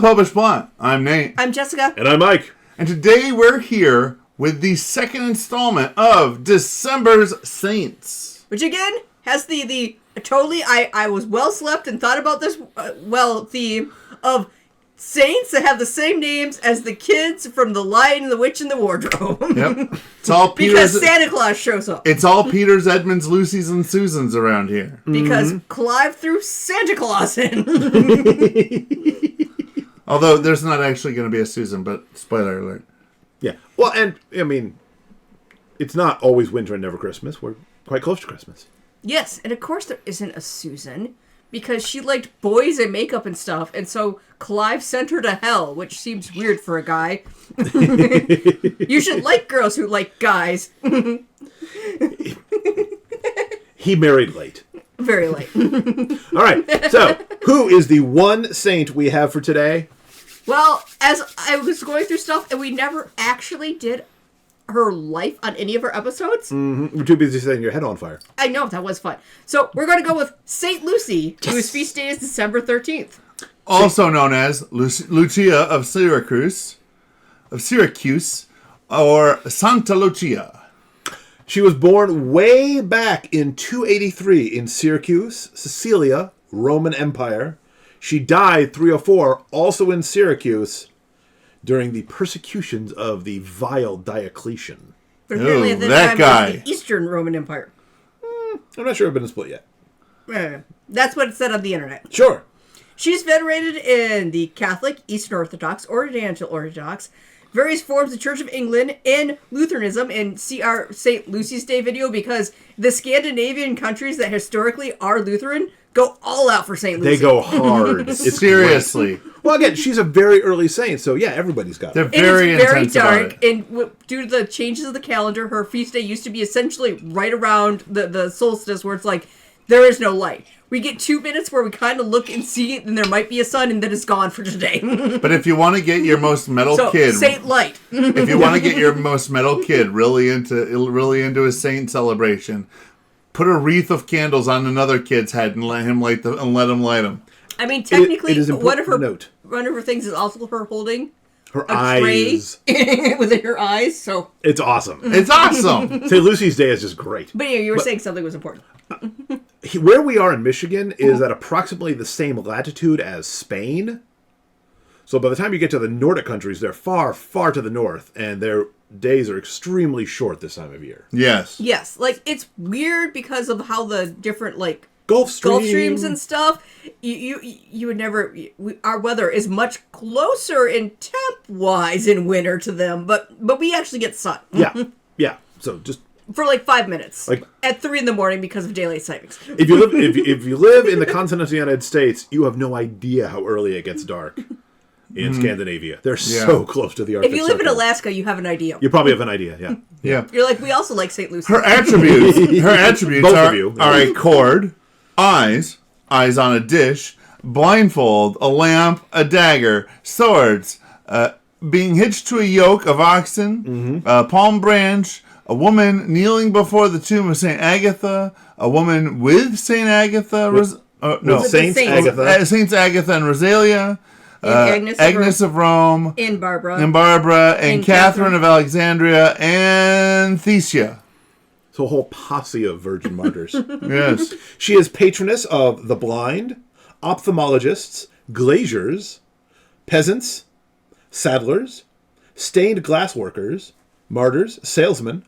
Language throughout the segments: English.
the Popish Plot. I'm Nate. I'm Jessica. And I'm Mike. And today we're here with the second installment of December's Saints. Which again has the totally, I was well slept and thought about this theme of saints that have the same names as the kids from The Lion, the Witch, and the Wardrobe. Yep. It's all because Santa Claus shows up. It's all Peters, Edmonds, Lucys, and Susans around here. Because Clive threw Santa Claus in. Although there's not actually going to be a Susan, but spoiler alert. Yeah. Well, and, I mean, it's not always winter and never Christmas. We're quite close to Christmas. Yes, and of course there isn't a Susan, because she liked boys and makeup and stuff, and so Clive sent her to hell, which seems weird for a guy. You should like girls who like guys. He married late. Very late. All right, so who is the one saint we have for today? Well, as I was going through stuff, and we never actually did her life on any of her episodes. You're too busy setting your head on fire. I know, that was fun. So we're going to go with Saint Lucy, whose feast day is December 13th. Also known as Lucia of Syracuse, or Santa Lucia. She was born way back in 283 in Syracuse, Sicilia, Roman Empire. She died 304, also in Syracuse, during the persecutions of the vile Diocletian. But apparently at the that time guy. it was the Eastern Roman Empire. I'm not sure I've been a split yet. That's what it said on the internet. Sure. She's venerated in the Catholic, Eastern Orthodox, Oriental Orthodox, various forms of Church of England, and Lutheranism, and see our St. Lucy's Day video, because the Scandinavian countries that historically are Lutheran go all out for St. Lucy. They go hard. It's Seriously. great. Well, again, she's a very early saint, so yeah, everybody's got They're it. very It is very intense about dark, it. and due to the changes of the calendar, her feast day used to be essentially right around the solstice, where it's like, there is no light. We get 2 minutes where we kind of look and see it, and there might be a sun, and then it's gone for today. But if you want to get your most metal kid, Saint Light. if you want to get your most metal kid really into a saint celebration, put a wreath of candles on another kid's head and let him light them. I mean, technically, it is one of important her things is also her holding her a eyes. tray within her eyes. So It's awesome. It's awesome. St. Lucy's Day is just great. but yeah, you were saying something was important. Where we are in Michigan is at approximately the same latitude as Spain. So by the time you get to the Nordic countries, they're far, far to the north, and their days are extremely short this time of year. Yes. Yes, like it's weird because of how the different Gulf streams and stuff. You would never. Our weather is much closer in temp wise in winter to them, but we actually get sun. Yeah. So just For 5 minutes, Like- at 3 a.m. because of daylight savings. if you live in the continental United States, you have no idea how early it gets dark in Scandinavia. They're so close to the Arctic If you live in Circle. Alaska, you have an idea. You probably have an idea. Yeah. Yeah. You're like, we also like St. Lucy. Her attributes Both are, of you. are a cord, eyes on a dish, blindfold, a lamp, a dagger, swords, being hitched to a yoke of oxen, a palm branch, a woman kneeling before the tomb of St. Agatha, a woman with St. Agatha, Saints Agatha. Saints Agatha and Rosalia, Agnes of Rome, and Barbara, and Catherine of Alexandria, and Thesia. So a whole posse of virgin martyrs. Yes. She is patroness of the blind, ophthalmologists, glaziers, peasants, saddlers, stained glass workers, martyrs, salesmen,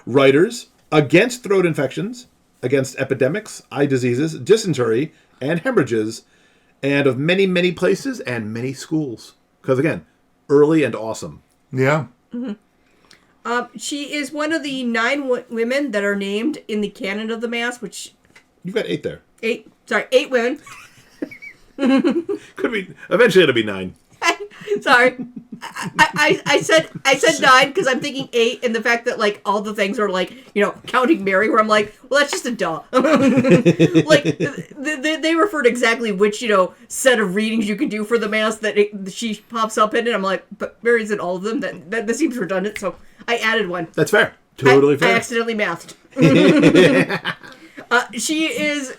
writers, against throat infections, against epidemics, eye diseases, dysentery, and hemorrhages, and of many, many places and many schools. Because again, early and awesome. Yeah. she is one of the 9 women that are named in the canon of the Mass, which... You've got 8 there. 8 women. Could be, eventually it'll be 9. Sorry. I said 9 because I'm thinking 8, and the fact that all the things are counting Mary, where I'm like, well, that's just a duh. They referred exactly which set of readings you can do for the Mass that she pops up in, and I'm like, but Mary's in all of them. That seems redundant, so I added one. That's fair. Totally fair. I accidentally mathed. She is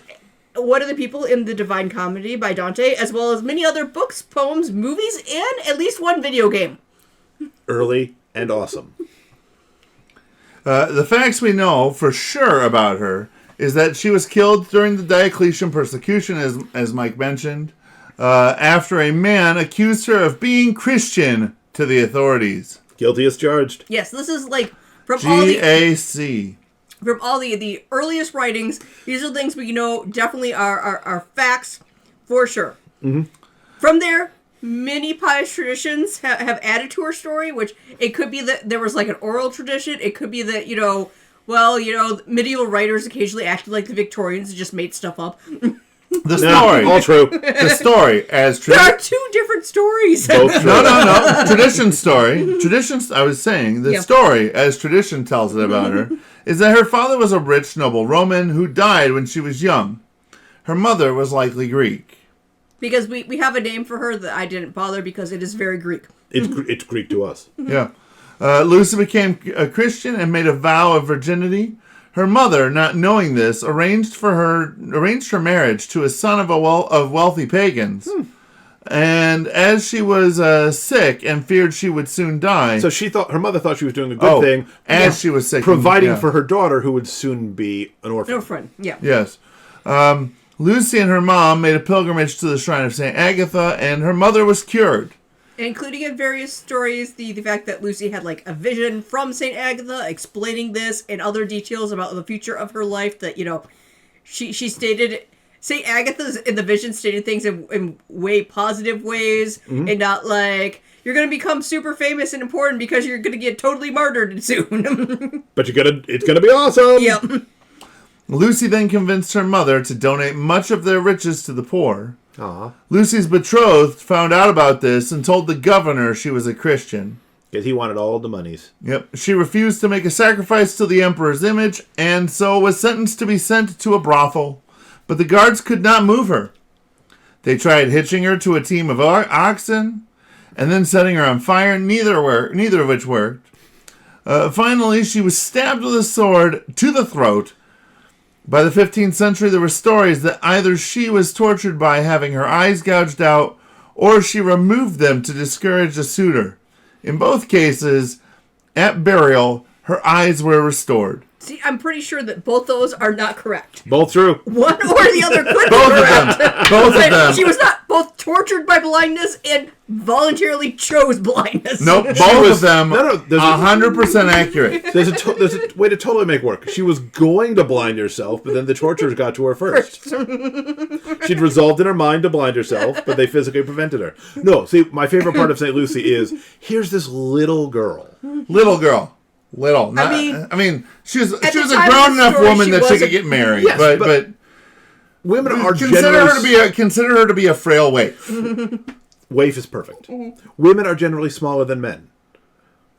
one of the people in the Divine Comedy by Dante, as well as many other books, poems, movies, and at least one video game. Early and awesome. The facts we know for sure about her is that she was killed during the Diocletian persecution, as Mike mentioned, after a man accused her of being Christian to the authorities. Guilty as charged. Yes, this is like from GAC. From all the earliest writings, these are things we know definitely are facts for sure. Mm-hmm. From there, many pious traditions have added to her story, which it could be that there was like an oral tradition. It could be that, medieval writers occasionally acted like the Victorians and just made stuff up. The story. All true. The story as There are two different stories. Both true. No. Tradition story. Traditions. I was saying the story, as tradition tells it about her, is that her father was a rich noble Roman who died when she was young. Her mother was likely Greek. Because we have a name for her that I didn't bother because it is very Greek. It's Greek to us. Yeah. Lucy became a Christian and made a vow of virginity. Her mother, not knowing this, arranged her marriage to a son of wealthy pagans. And as she was sick and feared she would soon die, So her mother thought she was doing a good thing, as she was sick, providing for her daughter, who would soon be an orphan. No friend, yeah. Yes. Lucy and her mom made a pilgrimage to the shrine of St. Agatha, and her mother was cured. Including in various stories, the fact that Lucy had like a vision from St. Agatha explaining this and other details about the future of her life that, she stated, St. Agatha's in the vision stated things in way positive ways and not like, you're going to become super famous and important because you're going to get totally martyred soon. But it's gonna be awesome. Yep. Lucy then convinced her mother to donate much of their riches to the poor. Aw. Lucy's betrothed found out about this and told the governor she was a Christian. Because he wanted all the monies. Yep. She refused to make a sacrifice to the emperor's image and so was sentenced to be sent to a brothel. But the guards could not move her. They tried hitching her to a team of oxen and then setting her on fire, neither of which worked. Finally, she was stabbed with a sword to the throat. By the 15th century, there were stories that either she was tortured by having her eyes gouged out or she removed them to discourage a suitor. In both cases, at burial, her eyes were restored. See, I'm pretty sure that both those are not correct. Both true. One or the other could be Both correct. of them. Both of them. She was not both tortured by blindness and voluntarily chose blindness. Nope, both of them there's 100% accurate. There's a way to totally make work. She was going to blind herself, but then the torturers got to her first. She'd resolved in her mind to blind herself, but they physically prevented her. No, see, my favorite part of St. Lucy is, here's this little girl. Little girl. Little. Not, I mean, she was a grown enough woman that she could get married. Yes, but women are consider her to be a frail waif. Waif is perfect. Women are generally smaller than men.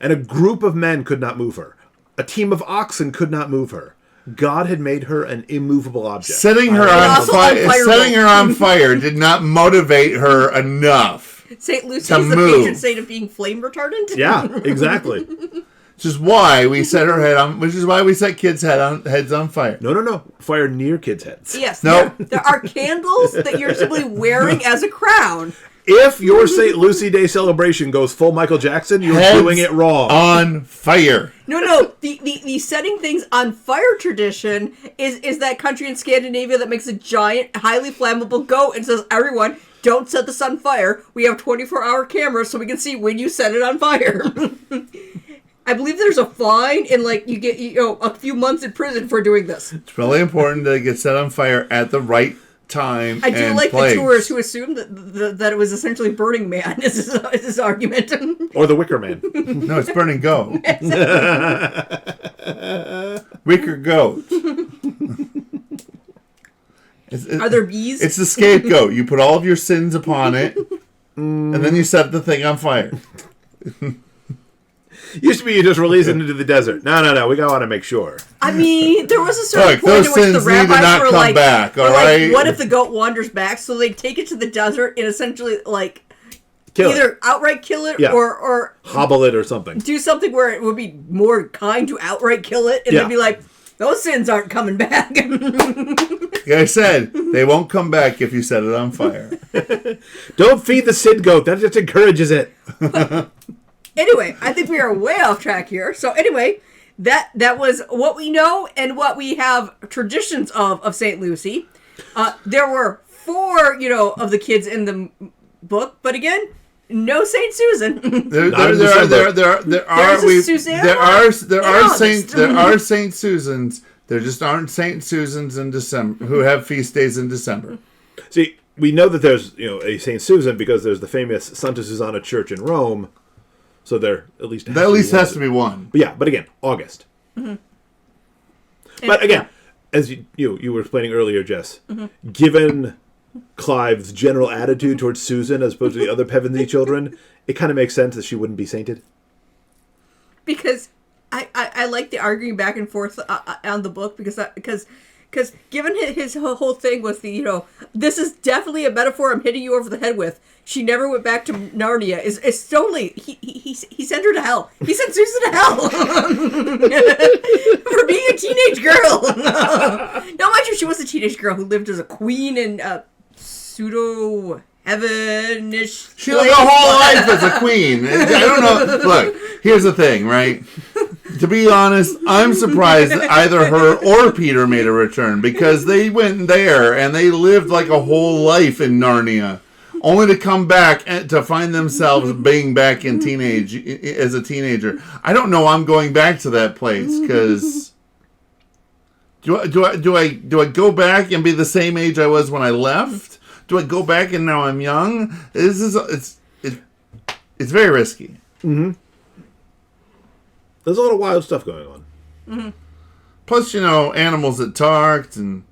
And a group of men could not move her. A team of oxen could not move her. God had made her an immovable object. Setting her on fire did not motivate her enough. St. Lucy is the patron saint of being flame retardant. Yeah, exactly. Which is why we set kids' heads on fire. No. Fire near kids' heads. Yes. No. There are candles that you're simply wearing as a crown. If your St. Lucy Day celebration goes full Michael Jackson, you're doing it wrong. On fire. No. The setting things on fire tradition is that country in Scandinavia that makes a giant, highly flammable goat and says, everyone, don't set this on fire. We have 24-hour cameras so we can see when you set it on fire. I believe there's a fine and you get a few months in prison for doing this. It's really important to get set on fire at the right time. I do like the tourists who assumed that it was essentially Burning Man is his argument. Or the Wicker Man. No, it's Burning Goat. Wicker Goat. Are there bees? It's the scapegoat. You put all of your sins upon it, and then you set the thing on fire. Used to be you just release it into the desert. No. We want to make sure. I mean, there was a certain point those in which sins the rabbis need to not were come back, all right? what if the goat wanders back? So they take it to the desert and essentially Kill either it. outright kill it or hobble it or something. do something where it would be more kind to outright kill it and then be like, Those sins aren't coming back. Like I said, they won't come back if you set it on fire. Don't feed the scapegoat. That just encourages it. Anyway, I think we are way off track here. So anyway, that was what we know and what we have traditions of St. Lucy. There were 4, of the kids in the book, but again, no St. Susan. There are St. Susans. There just aren't St. Susans in December who have feast days in December. See, we know that there's a St. Susan because there's the famous Santa Susanna Church in Rome. So there at least has to be one. But again, August. Mm-hmm. But again, as you were explaining earlier, Jess, given Clive's general attitude towards Susan as opposed to the other Pevensey children, it kind of makes sense that she wouldn't be sainted. Because I like the arguing back and forth on the book because given his whole thing was this is definitely a metaphor I'm hitting you over the head with. She never went back to Narnia. It's totally he sent her to hell. He sent Susan to hell for being a teenage girl. Now, mind you, she was a teenage girl who lived as a queen in pseudo heaven-ish. She lived her whole life as a queen. I don't know. Look, here's the thing, right? To be honest, I'm surprised that either her or Peter made a return because they went there and they lived like a whole life in Narnia, only to come back and to find themselves being back in as a teenager. I don't know. I'm going back to that place because do I go back and be the same age I was when I left? Do I go back and now I'm young? It's very risky. Mm-hmm. There's a lot of wild stuff going on. Mm-hmm. Plus, animals that talked and.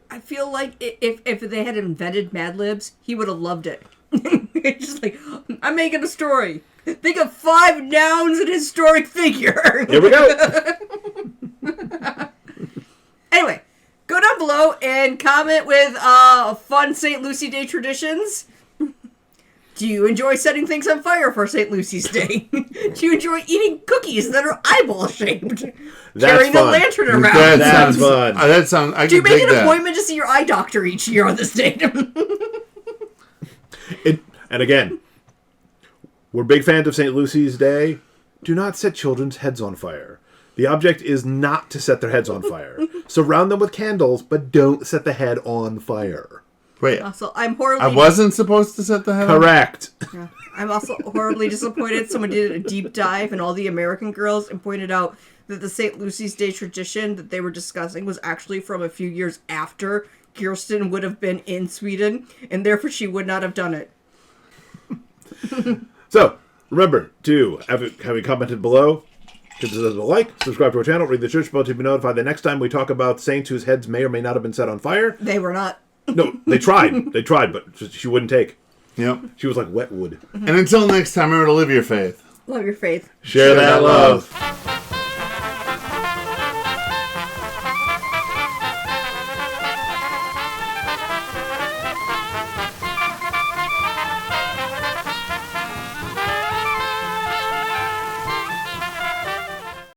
I feel like if they had invented Mad Libs, he would have loved it. It's just like, I'm making a story. Think of 5 nouns and historic figure. Here we go. Anyway, go down below and comment with fun St. Lucy Day traditions. Do you enjoy setting things on fire for St. Lucy's Day? Do you enjoy eating cookies that are eyeball shaped? Carrying a lantern around? That sounds fun. Do you make an appointment to see your eye doctor each year on this date? And again, we're big fans of St. Lucy's Day. Do not set children's heads on fire. The object is not to set their heads on fire. Surround them with candles, but don't set the head on fire. Wait, also, I'm horribly... I wasn't supposed to set the head Correct. Yeah. I'm also horribly disappointed. Someone did a deep dive in all the American girls and pointed out that the St. Lucy's Day tradition that they were discussing was actually from a few years after Kirsten would have been in Sweden, and therefore she would not have done it. So, remember to, having commented below, give us a like, subscribe to our channel, read the church bell to be notified the next time we talk about saints whose heads may or may not have been set on fire. They were not. No, they tried. They tried, but she wouldn't take. Yep. She was like wet wood. And until next time, remember to live your faith. Love your faith. Share that love.